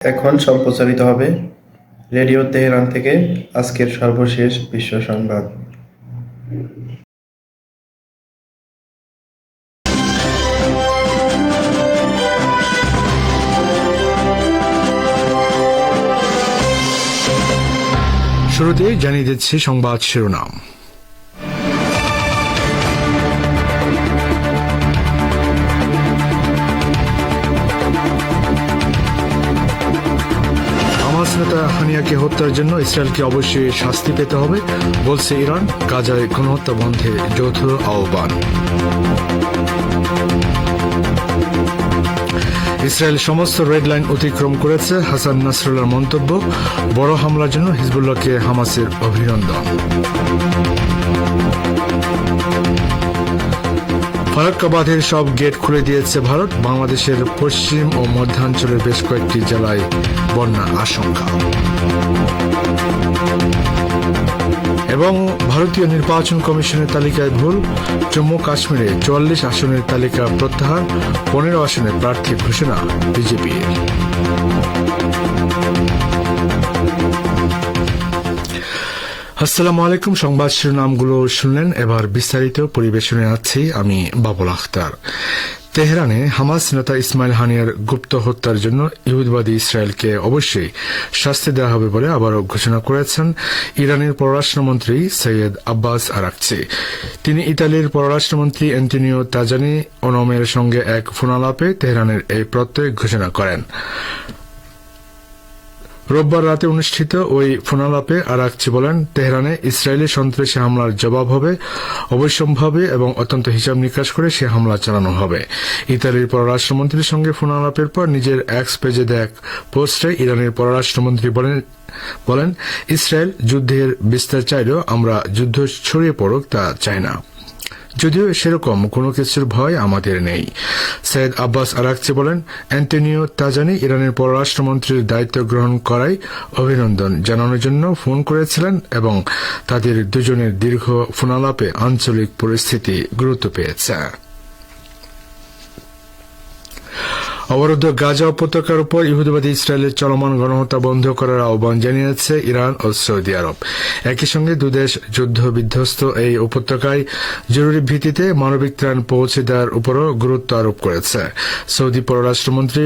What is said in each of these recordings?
এখন সম্প্রচারিত হবে রেডিও তেহরান থেকে আজকের সর্বশেষ বিশ্ব সংবাদ। শুরুতে জানিয়ে দিচ্ছি সংবাদ শিরোনাম। হামাস নেতা হানিয়াকে হত্যার জন্য ইসরায়েলকে অবশ্যই শাস্তি পেতে হবে বলছে ইরান। গাজায় গণহত্যা বন্ধে যৌথ আহ্বান। ইসরায়েল সমস্ত রেড লাইন অতিক্রম করেছে, হাসান নাসরুল্লাহর মন্তব্য। বড় হামলার জন্য হিজবুল্লাহকে হামাসের অভিনন্দন। ফারাক্কা বাঁধের সব গেট খুলে দিয়েছে ভারত। বাংলাদেশের পশ্চিম ও মধ্যাঞ্চলের বেশ কয়েকটি জেলায় বন্যার আশঙ্কা। এবং ভারতীয় নির্বাচন কমিশনের তালিকায় ভুল। জম্মু কাশ্মীরে 44 আসনের তালিকা প্রত্যাহার, 15 আসনে প্রার্থী ঘোষণা বিজেপির। আসসালামু আলাইকুম। সংবাদ শিরোনামগুলো শুনলেন, এবার বিস্তারিত পরিবেশনে আছি আমি বাবুল আখতার। তেহরানে হামাস নেতা ইসমাইল হানিয়ার গুপ্ত হত্যার জন্য ইহুদিবাদী ইসরায়েলকে অবশ্যই শাস্তি দেওয়া হবে বলে আবারও ঘোষণা করেছেন ইরানের পররাষ্ট্রমন্ত্রী সৈয়দ আব্বাস আরাকচি। তিনি ইতালির পররাষ্ট্রমন্ত্রী অ্যান্টনিও তাজানি ওনমের সঙ্গে এক ফোনালাপে তেহরানের এই প্রত্যয় ঘোষণা করেন। রোববার রাতে অনুষ্ঠিত ওই ফোনালাপে আরাকচি বলেন, তেহরানে ইসরায়েলি সন্ত্রাসী হামলার জবাব হবে, অবশ্যম্ভাবী এবং অত্যন্ত হিসাব নিকাশ করে সে হামলা চালানো হবে। ইতালির পররাষ্ট্রমন্ত্রীর সঙ্গে ফোনালাপের পর নিজের এক্স পেজে দেয়া এক পোস্টে ইরানের পররাষ্ট্রমন্ত্রী বলেন, ইসরায়েল যুদ্ধের বিস্তার চাইলেও আমরা যুদ্ধ ছড়িয়ে পড়ুক তা চাই না, যদিও সেরকম কোনো কিছুর ভয় আমাদের নেই। সৈয়দ আব্বাস আরাকচি বলেন, অ্যান্টনিও তাজানি ইরানের পররাষ্ট্রমন্ত্রীর দায়িত্ব গ্রহণ করায় অভিনন্দন জানানোর জন্য ফোন করেছিলেন এবং তাদের দুজনের দীর্ঘ ফোনালাপে আঞ্চলিক পরিস্থিতি গুরুত্ব পেয়েছে। অবরুদ্ধ গাজা উপত্যকার উপর ইহুদিবাদী ইসরায়েলের চলমান গণহত্যা বন্ধ করার আহ্বান জানিয়েছে ইরান ও সৌদি আরব। একই সঙ্গে দুদেশ যুদ্ধ বিধ্বস্ত এই উপত্যকায় জরুরি ভিত্তিতে মানবিক ত্রাণ পৌঁছে দেওয়ার উপরও গুরুত্ব আরোপ করেছে। সৌদি পররাষ্ট্রমন্ত্রী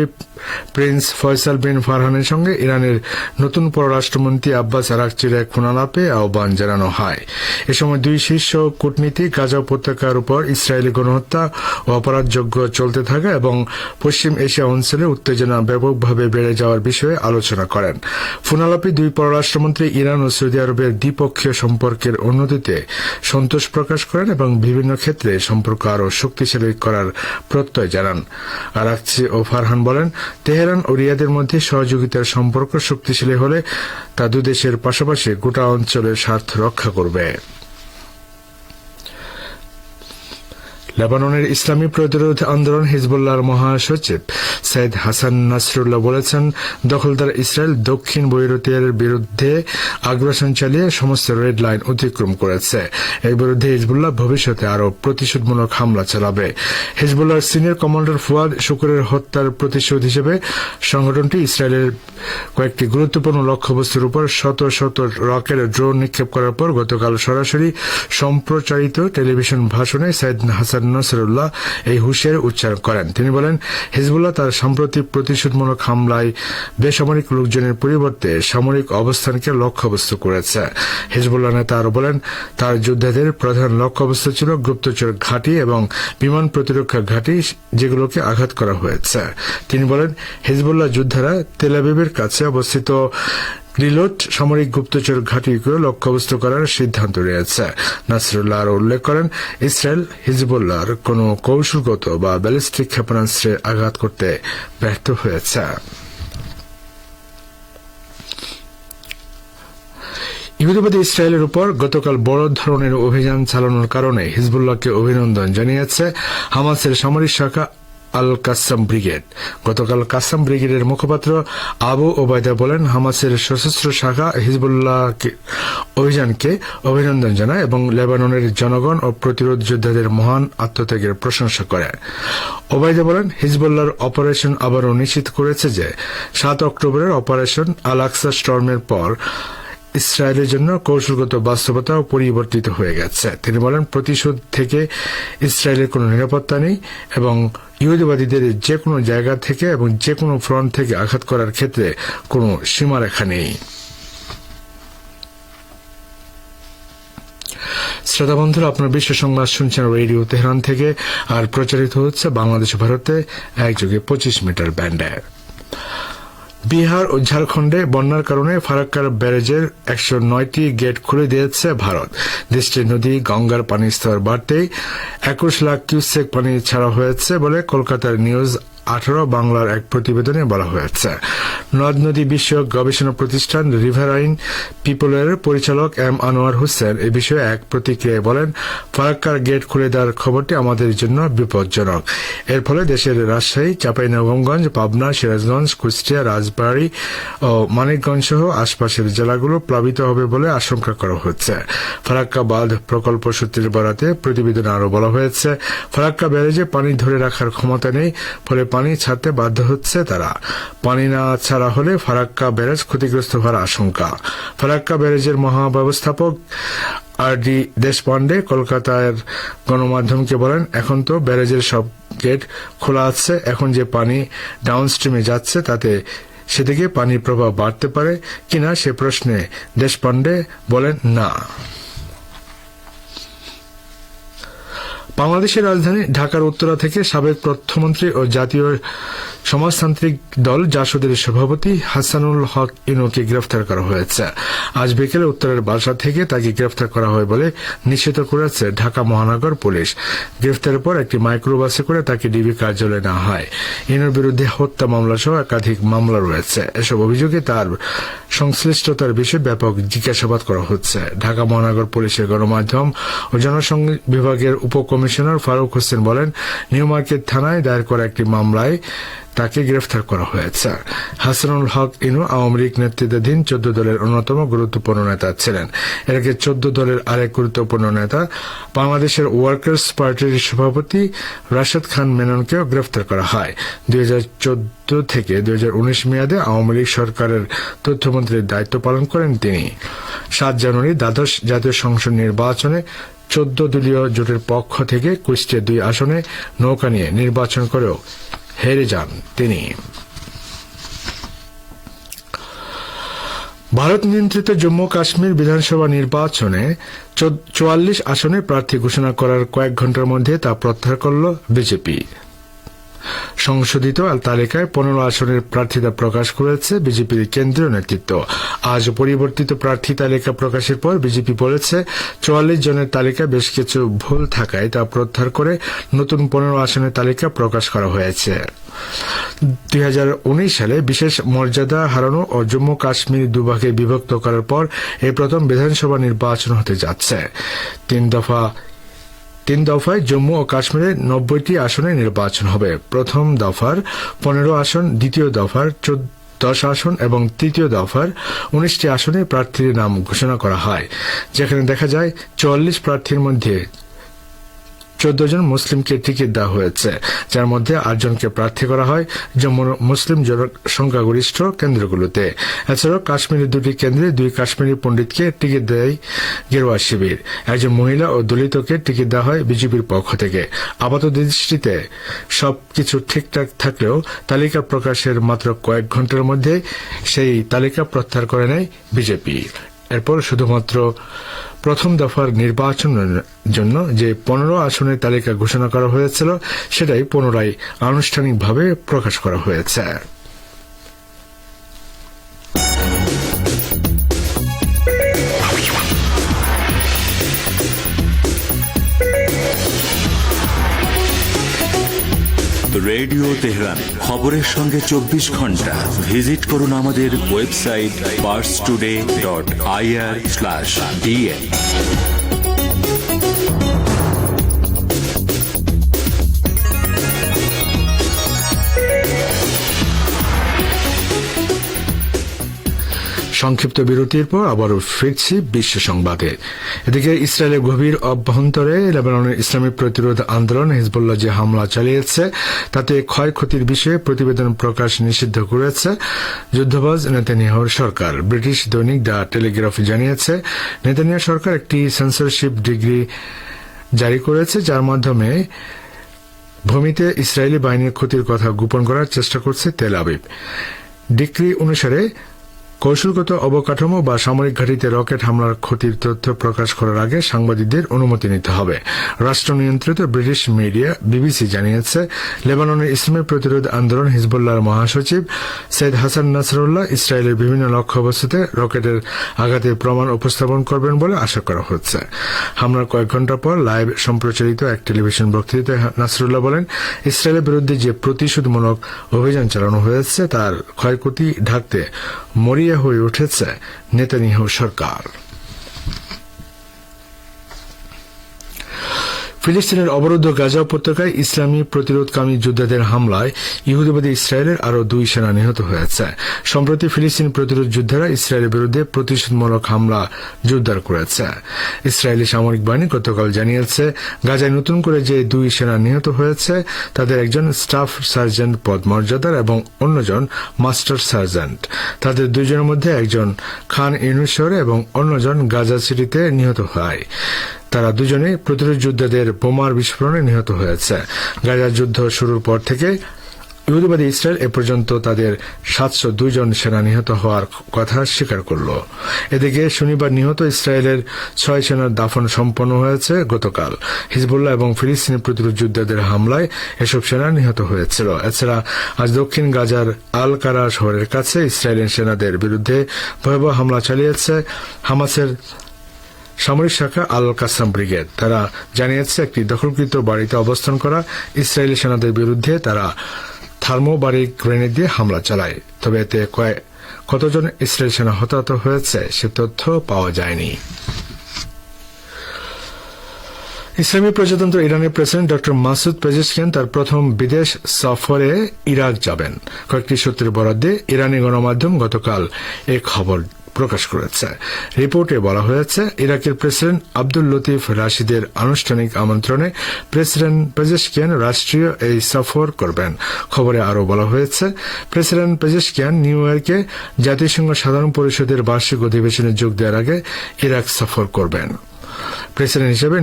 প্রিন্স ফয়সাল বিন ফারহানের সঙ্গে ইরানের নতুন পররাষ্ট্রমন্ত্রী আব্বাস আরাকচির এক ফোনালাপে আহ্বান জানানো হয়। এ সময় দুই শীর্ষ কূটনীতিক গাজা উপত্যকার উপর ইসরায়েলি গণহত্যা ও অপরাধযোগ্য চলতে থাকা এবং পশ্চিম এশিয়া অঞ্চলে উত্তেজনা ব্যাপকভাবে বেড়ে যাওয়ার বিষয়ে আলোচনা করেন। ফোনালাপে দুই পররাষ্ট্রমন্ত্রী ইরান ও সৌদি আরবের দ্বিপক্ষীয় সম্পর্কের উন্নতিতে সন্তোষ প্রকাশ করেন এবং বিভিন্ন ক্ষেত্রে সম্পর্ক আরও শক্তিশালী করার প্রত্যয় জানান। আরাকচি ও ফারহান বলেন, তেহরান ও রিয়াদের মধ্যে সহযোগিতার সম্পর্ক শক্তিশালী হলে তা দুদেশের পাশাপাশি গোটা অঞ্চলের স্বার্থ রক্ষা করবে। লেবাননের ইসলামী প্রতিরোধ আন্দোলন হিজবুল্লাহর মহাসচিব সৈয়দ হাসান নাসরুল্লাহ বলেছেন, দখলদার ইসরায়েল দক্ষিণ বৈরুতের বিরুদ্ধে আগ্রাসন চালিয়ে সমস্ত রেড লাইন অতিক্রম করেছে। এর বিরুদ্ধে হিজবুল্লাহ ভবিষ্যতে আরও প্রতিশোধমূলক হামলা চালাবে। হিজবুল্লাহর সিনিয়র কমান্ডার ফুয়াদ শুকুরের হত্যার প্রতিশোধ হিসেবে সংগঠনটি ইসরায়েলের কয়েকটি গুরুত্বপূর্ণ লক্ষ্যবস্তুর উপর শত শত রকেট ড্রোন নিক্ষেপ করার পর গতকাল সরাসরি সম্প্রচারিত টেলিভিশন ভাষণে সৈয়দ হাসান নাসরুল্লাহ এই হুঁশিয়ারি উচ্চারণ করেন। তিনি বলেন, হিজবুল্লাহ তার সাম্প্রতিক প্রতিশোধমূলক হামলায় বেসামরিক লোকজনের পরিবর্তে সামরিক অবস্থানকে লক্ষ্যবস্তু করেছে। হিজবুল্লাহ নেতা আরও বলেন, তার যোদ্ধাদের প্রধান লক্ষ্যবস্তু ছিল গুপ্তচর ঘাঁটি এবং বিমান প্রতিরক্ষা ঘাঁটি, যেগুলোকে আঘাত করা হয়েছে। তিনি বলেন, হিজবুল্লাহ যোদ্ধারা তেল আবিবের কাছে অবস্থিত গ্রিলোট সামরিক গুপ্তচর ঘাঁটিকে লক্ষ্যবস্তু করার সিদ্ধান্ত নিয়েছে। নাসরুল্লাহ আরও উল্লেখ করেন, ইসরায়েল হিজবুল্লাহর কোনো কৌশলগত বা ব্যালিস্টিক ক্ষেপণাস্ত্রে আঘাত করতে ব্যর্থ হয়েছে। ইহুদিবাদী ইসরায়েলের উপর গতকাল বড় ধরনের অভিযান চালানোর কারণে হিজবুল্লাহকে অভিনন্দন জানিয়েছে হামাসের সামরিক শাখা আল কাসাম ব্রিগেড। গতকাল কাসাম ব্রিগেডের মুখপাত্র আবু ওবায়দা বলেন, হামাসের সশস্ত্র শাখা হিজবুল্লাহ অভিযানকে অভিনন্দন জানায় এবং লেবাননের জনগণ ও প্রতিরোধ যোদ্ধাদের মহান আত্মত্যাগের প্রশংসা করে। ওবায়দা বলেন, হিজবুল্লাহর অপারেশন আবারও নিশ্চিত করেছে যে 7 অক্টোবরের অপারেশন আল আকসা স্টর্মের পর ইসরায়েলের জন্য কৌশলগত বাস্তবতাও পরিবর্তিত হয়ে গেছে। তিনি বলেন, প্রতিশোধ থেকে ইসরায়েলের কোনো নিরাপত্তা নেই এবং ইহুদিবাদীদের যে কোনো জায়গা থেকে এবং যে কোনো ফ্রন্ট থেকে আঘাত করার ক্ষেত্রে কোনো সীমারেখা নেই। শ্রোতা বন্ধুরা, আপনার বিশ্ব সংবাদ শুনছেন রেডিও তেহরান থেকে, আর প্রচারিত হচ্ছে বাংলাদেশ ভারতে একযোগে 25 মিটার ব্যান্ডে। বিহার ও ঝাড়খণ্ডে বন্যার কারণে ফারাক্কার ব্যারেজের 109টি গেট খুলে দিয়েছে ভারত। দেশটির নদী গঙ্গার পানির স্তর বাড়তেই 21 লাখ কিউসেক পানি ছাড়া হয়েছে বলে কলকাতার নিউজ 18 বাংলার এক প্রতিবেদনে বলা হয়েছে। নদ নদী বিষয়ক গবেষণা প্রতিষ্ঠান রিভারাইন পিপলের পরিচালক এম আনোয়ার হোসেন এ বিষয়ে এক প্রতিক্রিয়ায় বলেন, ফারাক্কার গেট খুলে দেওয়ার খবরটি আমাদের জন্য বিপজ্জনক। এর ফলে দেশের রাজশাহী, চাঁপাইনবাবগঞ্জ, পাবনা, সিরাজগঞ্জ, কুষ্টিয়া, রাজবাড়ী ও মানিকগঞ্জ সহ আশপাশের জেলাগুলো প্লাবিত হবে বলে আশঙ্কা করা হচ্ছে। ফারাক্কা বাঁধ প্রকল্প সূত্রের বরাতে প্রতিবেদনে আরও বলা হয়েছে, ফারাক্কা ব্যারেজে পানি ধরে রাখার ক্ষমতা নেই, ফলে পানি ছাড়তে বাধ্য হচ্ছে তারা। পানি না ছাড়া হলে ফারাক্কা ব্যারেজ ক্ষতিগ্রস্ত হওয়ার আশঙ্কা। ফারাক্কা ব্যারেজের মহাব্যবস্থাপক আর.ডি. দেশপান্ডে কলকাতার গণমাধ্যমকে বলেন, এখন তো ব্যারেজের সব গেট খোলা আছে, এখন যে পানি ডাউনস্ট্রিমে যাচ্ছে তাতে সেদিকে পানির প্রবাহ বাড়তে পারে কিনা সে প্রশ্নে দেশপান্ডে বলেন, না। বাংলাদেশের রাজধানী ঢাকার উত্তরা থেকে সাবেক তথ্যমন্ত্রী ও জাতীয় সমাজতান্ত্রিক দল জাসদের সভাপতি হাসানুল হক ইনুকে গ্রেফতার করা হয়েছে। আজ বিকেলে উত্তরের বাসা থেকে তাকে গ্রেফতার করা হয় বলে নিশ্চিত করেছে ঢাকা মহানগর পুলিশ। গ্রেফতারের পর একটি মাইক্রোবাসে করে তাকে ডিবি কার্যালয়ে নেওয়া হয়। ইনুর বিরুদ্ধে হত্যা মামলা সহ একাধিক মামলা রয়েছে। এসব অভিযোগে তার সংশ্লিষ্টতার বিষয়ে ব্যাপক জিজ্ঞাসাবাদ করা হচ্ছে। ঢাকা মহানগর পুলিশের গণমাধ্যম ও জনসংযোগ বিভাগের উপকমিশনার ফারুক হোসেন বলেন, নিউ মার্কেট থানায় দায়ের করা একটি মামলায় তাকে গ্রেফতার করা হয়েছে। হাসানুল হক ইনু আওয়ামী লীগ নেতৃত্বাধীন 14 দলের অন্যতম গুরুত্বপূর্ণ নেতা ছিলেন। এর আগে 14 দলের আরেক গুরুত্বপূর্ণ নেতা বাংলাদেশের ওয়ার্কার্স পার্টির সভাপতি রাশেদ খান মেননকেও গ্রেফতার করা হয়। 2014 থেকে 2019 মেয়াদে আওয়ামী লীগ সরকারের তথ্যমন্ত্রীর দায়িত্ব পালন করেন তিনি। 7 জানুয়ারি দ্বাদশ জাতীয় সংসদ নির্বাচনে 14 দলীয় জোটের পক্ষ থেকে কুষ্টিয়া 2 আসনে নৌকা নিয়ে নির্বাচন করেও হেরে যান তিনি। ভারত নিয়ন্ত্রিত জম্মু কাশ্মীর বিধানসভা নির্বাচনে 44 আসনে প্রার্থী ঘোষণা করার কয়েক ঘন্টার মধ্যে তা প্রত্যাহার করল বিজেপি। সংশোধিত তালিকায় 15 আসনের প্রার্থিতা প্রকাশ করেছে বিজেপির কেন্দ্রীয় নেতৃত্ব। আজ পরিবর্তিত প্রার্থী তালিকা প্রকাশের পর বিজেপি বলেছে, 44 জনের তালিকা বেশ কিছু ভুল থাকায় তা প্রত্যাহার করে নতুন 15 আসনের তালিকা প্রকাশ করা হয়েছে। 2019 সালে বিশেষ মর্যাদা হারানো ও জম্মু কাশ্মীর দুভাগে বিভক্ত করার পর এই প্রথম বিধানসভা নির্বাচন হতে যাচ্ছে। 3 দফায় জম্মু ও কাশ্মীরের 90টি আসনে নির্বাচন হবে। প্রথম দফার 15 আসন, দ্বিতীয় দফার 10 আসন এবং তৃতীয় দফার 19টি আসনে প্রার্থীর নাম ঘোষণা করা হয়, যেখানে দেখা যায় 44 প্রার্থীর মধ্যে 14 জন মুসলিমকে টিকিট দেওয়া হয়েছে, যার মধ্যে 8 জনকে প্রার্থী করা হয় জম্মুর মুসলিম সংখ্যাগরিষ্ঠ কেন্দ্রগুলোতে। এছাড়াও কাশ্মীরের 2টি কেন্দ্রে 2 কাশ্মীরি পণ্ডিতকে টিকিট দেয় গেরুয়া শিবির। একজন মহিলা ও দলিতকে টিকিট দেওয়া হয় বিজেপির পক্ষ থেকে। আপাত দৃষ্টিতে সবকিছু ঠিকঠাক থাকলেও তালিকা প্রকাশের মাত্র কয়েক ঘন্টার মধ্যে সেই তালিকা প্রত্যাহার করে নেয় বিজেপি। এরপর শুধুমাত্র প্রথম দফার নির্বাচনের জন্য যে 15 আসনের তালিকা ঘোষণা করা হয়েছিল সেটাই পুনরায় আনুষ্ঠানিকভাবে প্রকাশ করা হয়েছে। রেডিও তেহরান, খবরের সঙ্গে 24 ঘন্টা। ভিজিট করুন আমাদের ওয়েবসাইট parstoday.ir/dn। সংক্ষিপ্ত বিরতির পর আবারও ফিরছি বিশ্ব সংবাদে। এদিকে ইসরায়েলের গভীর অভ্যন্তরে লেবাননের ইসলামী প্রতিরোধ আন্দোলন হিজবুল্লাহ যে হামলা চালিয়েছে তাতে ক্ষয়ক্ষতির বিষয়ে প্রতিবেদন প্রকাশ নিষিদ্ধ করেছে যুদ্ধবাজ নেতানিয়াহুর সরকার। ব্রিটিশ দৈনিক দ্য টেলিগ্রাফ জানিয়েছে, নেতানিয়াহু সরকার একটি সেন্সরশিপ ডিগ্রি জারি করেছে যার মাধ্যমে ভূমিতে ইসরায়েলি বাহিনীর ক্ষতির কথা গোপন করার চেষ্টা করছে তেল আবিব। ডিক্রি অনুসারে কৌশলগত অবকাঠামো বা সামরিক ঘাঁটিতে রকেট হামলার ক্ষতির তথ্য প্রকাশ করার আগে সাংবাদিকদের অনুমতি নিতে হবে। রাষ্ট্র নিয়ন্ত্রিত ব্রিটিশ মিডিয়া বিবিসি জানিয়েছে, লেবাননের ইসলামী প্রতিরোধ আন্দোলন হিজবুল্লাহর মহাসচিব সৈয়দ হাসান নাসরুল্লাহ ইসরায়েলের বিভিন্ন লক্ষ্যবস্তুতে রকেটের আঘাতের প্রমাণ উপস্থাপন করবেন বলে আশা করা হচ্ছে। হামলার কয়েক ঘণ্টা পর লাইভ সম্প্রচারিত এক টেলিভিশন বক্তৃতায় নাসরুল্লাহ বলেন, ইসরায়েলের বিরুদ্ধে যে প্রতিশোধমূলক অভিযান চালানো হয়েছে তার ক্ষয়ক্ষতি ঢাকতে মরিয়া হয়ে উঠেছে নেতানিয়াহু সরকার। ফিলিস্তিনের অবরুদ্ধ গাজা উপত্যকায় ইসলামী প্রতিরোধকামী যোদ্ধাদের হামলায় ইহুদিবাদী ইসরায়েলের আরও 2 সেনা নিহত হয়েছে। সম্প্রতি ফিলিস্তিন প্রতিরোধ যোদ্ধারা ইসরায়েলের বিরুদ্ধে প্রতিশোধমূলক হামলা জোরদার করেছে। ইসরায়েলি সামরিক বাহিনী গতকাল জানিয়েছে, গাজায় নতুন করে যে 2 সেনা নিহত হয়েছে তাদের একজন স্টাফ সার্জেন্ট পদমর্যাদার এবং অন্যজন মাস্টার সার্জেন্ট। তাদের 2 জনের মধ্যে একজন খান ইউনুস শহরে এবং অন্যজন গাজা সিটিতে নিহত হয়। তারা দুজনে প্রতিরোধ যোদ্ধাদের বোমার বিস্ফোরণে নিহত হয়েছে। গাজার যুদ্ধ শুরুর পর থেকে ইহুদিবাদী ইসরায়েল এ পর্যন্ত তাদের 702 জন সেনা নিহত হওয়ার কথা স্বীকার করল। এদিকে শনিবার নিহত ইসরায়েলের 6 সেনার দাফন সম্পন্ন হয়েছে গতকাল। হিজবুল্লাহ এবং ফিলিস্তিনি প্রতিরোধ যোদ্ধাদের হামলায় এসব সেনা নিহত হয়েছিল। এছাড়া আজ দক্ষিণ গাজার আল কারা শহরের কাছে ইসরায়েলি সেনাদের বিরুদ্ধে ভয়াবহ হামলা চালিয়েছে হামাসের সামরিক শাখা আল কাসাম ব্রিগেড। তারা জানিয়েছে, একটি দখলকৃত বাড়িতে অবস্থান করা ইসরায়েলি সেনাদের বিরুদ্ধে তারা থার্মোবারিক গ্রেনেড দিয়ে হামলা চালায়। তবে এতে কতজন ইসরায়েলি সেনা হতাহত হয়েছে সে তথ্য পাওয়া যায়নি। ইসলামী প্রজাতন্ত্র ইরানের প্রেসিডেন্ট ড মাসুদ পেজেশকিয়ান তার প্রথম বিদেশ সফরে ইরাক যাবেন। কয়েকটি সূত্রের বরাদ্দে ইরানি গণমাধ্যম গতকাল এ খবর প্রকাশ করেছে। রিপোর্টে বলা হয়েছে, ইরাকের প্রেসিডেন্ট আব্দুল লতিফ রাশিদের আনুষ্ঠানিক আমন্ত্রণে প্রেসিডেন্ট পেজেশকিয়ান রাষ্ট্রীয় এই সফর করবেন। খবরে আরও বলা হয়েছে, প্রেসিডেন্ট পেজেশকিয়ান নিউ ইয়র্কে জাতিসংঘ সাধারণ পরিষদের বার্ষিক অধিবেশনে যোগ দেওয়ার আগে ইরাক সফর করবেন। প্রেসিডেন্ট হিসেবে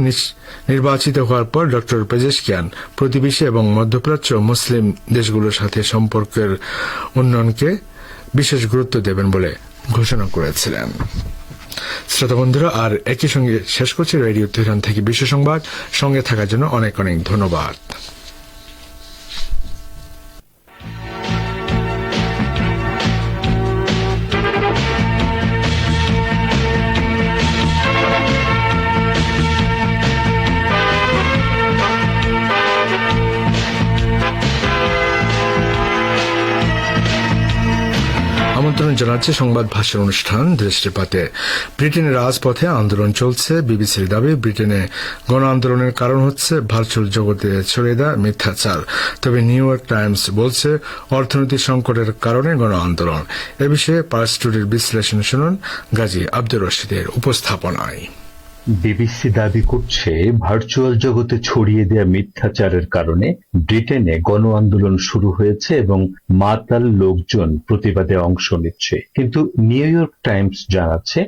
নির্বাচিত হওয়ার পর ড পেজেশকিয়ান প্রতিবেশী এবং মধ্যপ্রাচ্য মুসলিম দেশগুলোর সাথে সম্পর্কের উন্নয়নকে বিশেষ গুরুত্ব দেবেন বলে ঘোষণা করেছিলেন। শ্রোতা বন্ধুরা, আর একই সঙ্গে শেষ করছি রেডিও তেহরান থেকে বিশ্ব সংবাদ। সঙ্গে থাকার জন্য অনেক অনেক ধন্যবাদ। আমন্ত্রণ জানাচ্ছে সংবাদ ভাষার অনুষ্ঠান দৃষ্টিপাতে। ব্রিটেনের রাজপথে আন্দোলন চলছে। বিবিসির দাবি, ব্রিটেনে গণ আন্দোলনের কারণ হচ্ছে ভার্চুয়াল জগতে ছড়িয়ে দেওয়া মিথ্যাচার। তবে নিউ ইয়র্ক টাইমস বলছে অর্থনৈতিক সংকটের কারণে গণ আন্দোলন। এ বিষয়ে পার্স টুডের বিশ্লেষণ শুনুন গাজী আব্দুর রশিদের উপস্থাপনায়। বিবিসি দাবি করছে, ভার্চুয়াল জগতে ছড়িয়ে দেওয়া মিথ্যাচারের কারণে ব্রিটেনে গণ আন্দোলন শুরু হয়েছে এবং মাতাল লোকজন প্রতিবাদে অংশ নিচ্ছে। কিন্তু নিউ ইয়র্ক টাইমস জানাচ্ছে,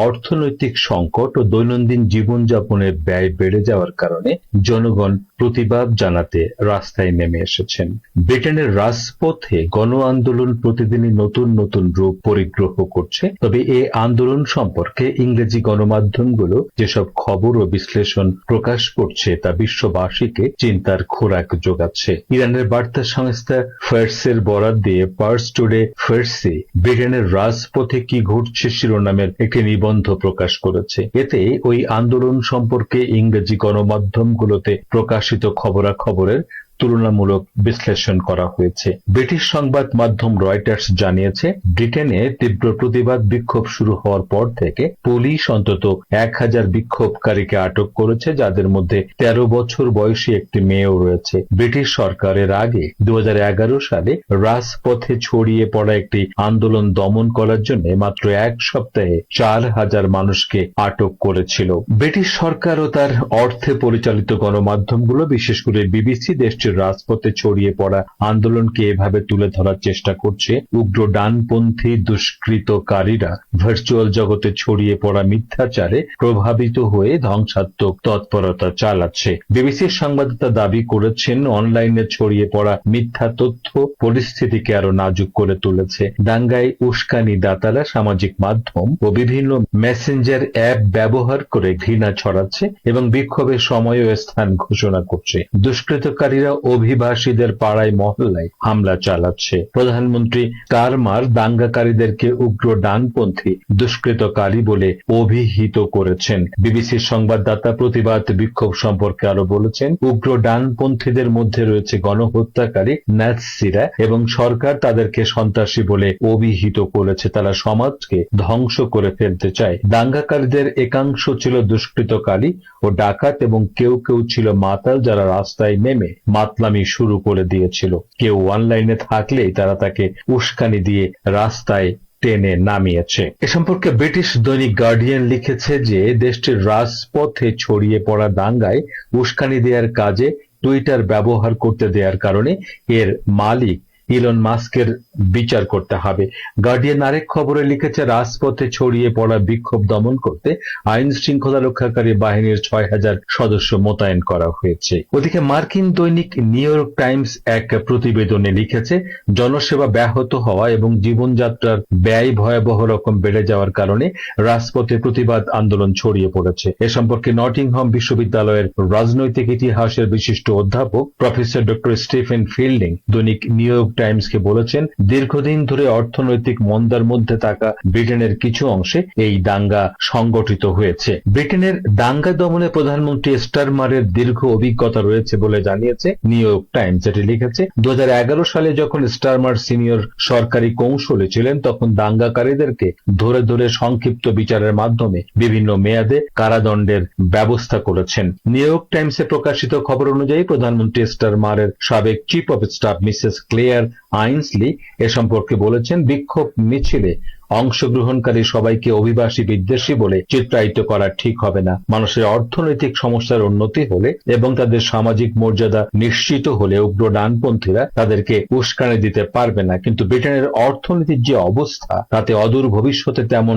অর্থনৈতিক সংকট ও দৈনন্দিন জীবনযাপনের ব্যয় বেড়ে যাওয়ার কারণে জনগণ প্রতিবাদ জানাতে রাস্তায় নেমে এসেছেন। ব্রিটেনের রাজপথে গণ আন্দোলন প্রতিদিনই নতুন নতুন রূপ পরিগ্রহ করছে। তবে এই আন্দোলন সম্পর্কে ইংরেজি গণমাধ্যমগুলো যেসব খবর ও বিশ্লেষণ প্রকাশ করছে তা বিশ্ববাসীকে চিন্তার খোরাক যোগাচ্ছে। ইরানের বার্তা সংস্থা ফার্সের বরাত দিয়ে পার্স টুডে ফার্সি ব্রিটেনের রাজপথে কি ঘটছে শিরোনামের একটি নিবন্ধ প্রকাশ করেছে। এতে ওই আন্দোলন সম্পর্কে ইংরেজি গণমাধ্যমগুলোতে প্রকাশিত খবরাখবরের তুলনামূলক বিশ্লেষণ করা হয়েছে। ব্রিটিশ সংবাদ মাধ্যম রয়টার্স জানিয়েছে, ব্রিটেনে তীব্র প্রতিবাদ বিক্ষোভ শুরু হওয়ার পর থেকে পুলিশ অন্তত 1000 বিক্ষোভকারীকে আটক করেছে, যাদের মধ্যে 13 বছর বয়সী একটি মেয়েও রয়েছে। ব্রিটিশ সরকারের আগে 2011 সালে রাজপথে ছড়িয়ে পড়া একটি আন্দোলন দমন করার জন্য মাত্র এক সপ্তাহে 4000 মানুষকে আটক করেছিল। ব্রিটিশ সরকার ও তার অর্থে পরিচালিত গণমাধ্যমগুলো, বিশেষ করে বিবিসি, দেশটির রাজপথে ছড়িয়ে পড়া আন্দোলনকে এভাবে তুলে ধরার চেষ্টা করছে, উগ্র ডানপন্থী দুষ্কৃতকারীরা ভার্চুয়াল জগতে ছড়িয়ে পড়া মিথ্যাচারে প্রভাবিত হয়ে ধ্বংসাত্মক তৎপরতা চালাচ্ছে। বিবিসির সংবাদদাতা দাবি করেছেন, অনলাইনে ছড়িয়ে পড়া মিথ্যা তথ্য পরিস্থিতিকে আরো নাজুক করে তুলেছে। দাঙ্গায় উস্কানিদাতারা সামাজিক মাধ্যম ও বিভিন্ন মেসেঞ্জার অ্যাপ ব্যবহার করে ঘৃণা ছড়াচ্ছে এবং বিক্ষোভের সময় ও স্থান ঘোষণা করছে। দুষ্কৃতকারীরা অভিবাসীদের পাড়ায় মহল্লায় হামলা চালাচ্ছে। প্রধানমন্ত্রী স্টারমার দাঙ্গাকারীদেরকে উগ্র ডানপন্থী দুষ্কৃতকারী বলে অভিহিত করেছেন। বিবিসির সংবাদদাতা প্রতিবাদ বিক্ষোভ সম্পর্কে আরো বলেছেন, উগ্র ডানপন্থীদের মধ্যে রয়েছে গণহত্যাকারী নাৎসিরা এবং সরকার তাদেরকে সন্ত্রাসী বলে অভিহিত করেছে। তারা সমাজকে ধ্বংস করে ফেলতে চায়। দাঙ্গাকারীদের একাংশ ছিল দুষ্কৃতকারী ও ডাকাত এবং কেউ কেউ ছিল মাতাল, যারা রাস্তায় নেমে মাতলামি শুরু করে দিয়েছিল। কেউ অনলাইনে থাকলেই তারা তাকে উস্কানি দিয়ে রাস্তায় টেনে নামিয়েছে। এ সম্পর্কে ব্রিটিশ দৈনিক গার্ডিয়ান লিখেছে যে, দেশটির রাজপথে ছড়িয়ে পড়া দাঙ্গায় উস্কানি দেওয়ার কাজে টুইটার ব্যবহার করতে দেওয়ার কারণে এর মালিক ইলন মাস্কের বিচার করতে হবে। গার্ডিয়ান আরেক খবরে লিখেছে, রাজপথে ছড়িয়ে পড়া বিক্ষোভ দমন করতে আইন শৃঙ্খলা রক্ষাকারী বাহিনীর 6000 সদস্য মোতায়েন করা হয়েছে। ওদিকে মার্কিন দৈনিক নিউ ইয়র্ক টাইমস এক প্রতিবেদনে লিখেছে, জনসেবা ব্যাহত হওয়া এবং জীবনযাত্রার ব্যয় ভয়াবহ রকম বেড়ে যাওয়ার কারণে রাজপথে প্রতিবাদ আন্দোলন ছড়িয়ে পড়েছে। এ সম্পর্কে নটিংহাম বিশ্ববিদ্যালয়ের রাজনৈতিক ইতিহাসের বিশিষ্ট অধ্যাপক প্রফেসর ডক্টর স্টিফেন ফিল্ডিং দৈনিক নিউ ইয়র্ক টাইমসকে বলেছেন, দীর্ঘদিন ধরে অর্থনৈতিক মন্দার মধ্যে থাকা ব্রিটেনের কিছু অংশে এই দাঙ্গা সংগঠিত হয়েছে। ব্রিটেনের দাঙ্গা দমনে প্রধানমন্ত্রী স্টারমারের দীর্ঘ অভিজ্ঞতা রয়েছে বলে জানিয়েছে নিউ ইয়র্ক টাইমস। এটি লিখেছে, 2011 সালে যখন স্টারমার সিনিয়র সরকারি কৌঁসুলি ছিলেন, তখন দাঙ্গাকারীদেরকে ধরে ধরে সংক্ষিপ্ত বিচারের মাধ্যমে বিভিন্ন মেয়াদে কারাদণ্ডের ব্যবস্থা করেছেন। নিউ ইয়র্ক টাইমসে প্রকাশিত খবর অনুযায়ী প্রধানমন্ত্রী স্টারমারের সাবেক chief of staff Mrs Claire Ainsley এ সম্পর্কে বলেছেন, বিক্ষোভ মিছিলে অংশগ্রহণকারী সবাইকে অভিবাসী বিদ্বেষী বলে চিত্রায়িত করা ঠিক হবে না। মানুষের অর্থনৈতিক সমস্যার উন্নতি হলে এবং তাদের সামাজিক মর্যাদা নিশ্চিত হলে উগ্র ডানপন্থীরা তাদেরকে উস্কানি দিতে পারবে না। কিন্তু ব্রিটেনের অর্থনীতির যে অবস্থা, তাতে অদূর ভবিষ্যতে তেমন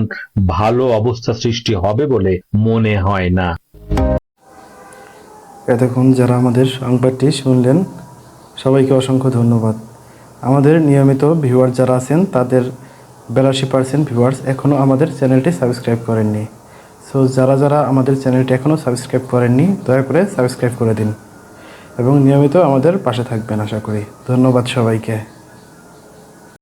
ভালো অবস্থা সৃষ্টি হবে বলে মনে হয় না। এতক্ষণ যারা আমাদের সংবাদটি শুনলেন, সবাইকে অসংখ্য ধন্যবাদ। আমাদের নিয়মিত ভিউয়ার যারা আছেন, তাদের 82% ভিউয়ার্স এখনও আমাদের চ্যানেলটি সাবস্ক্রাইব করেননি। সো যারা আমাদের চ্যানেলটি এখনও সাবস্ক্রাইব করেননি, দয়া করে সাবস্ক্রাইব করে দিন এবং নিয়মিত আমাদের পাশে থাকবেন আশা করি। ধন্যবাদ সবাইকে।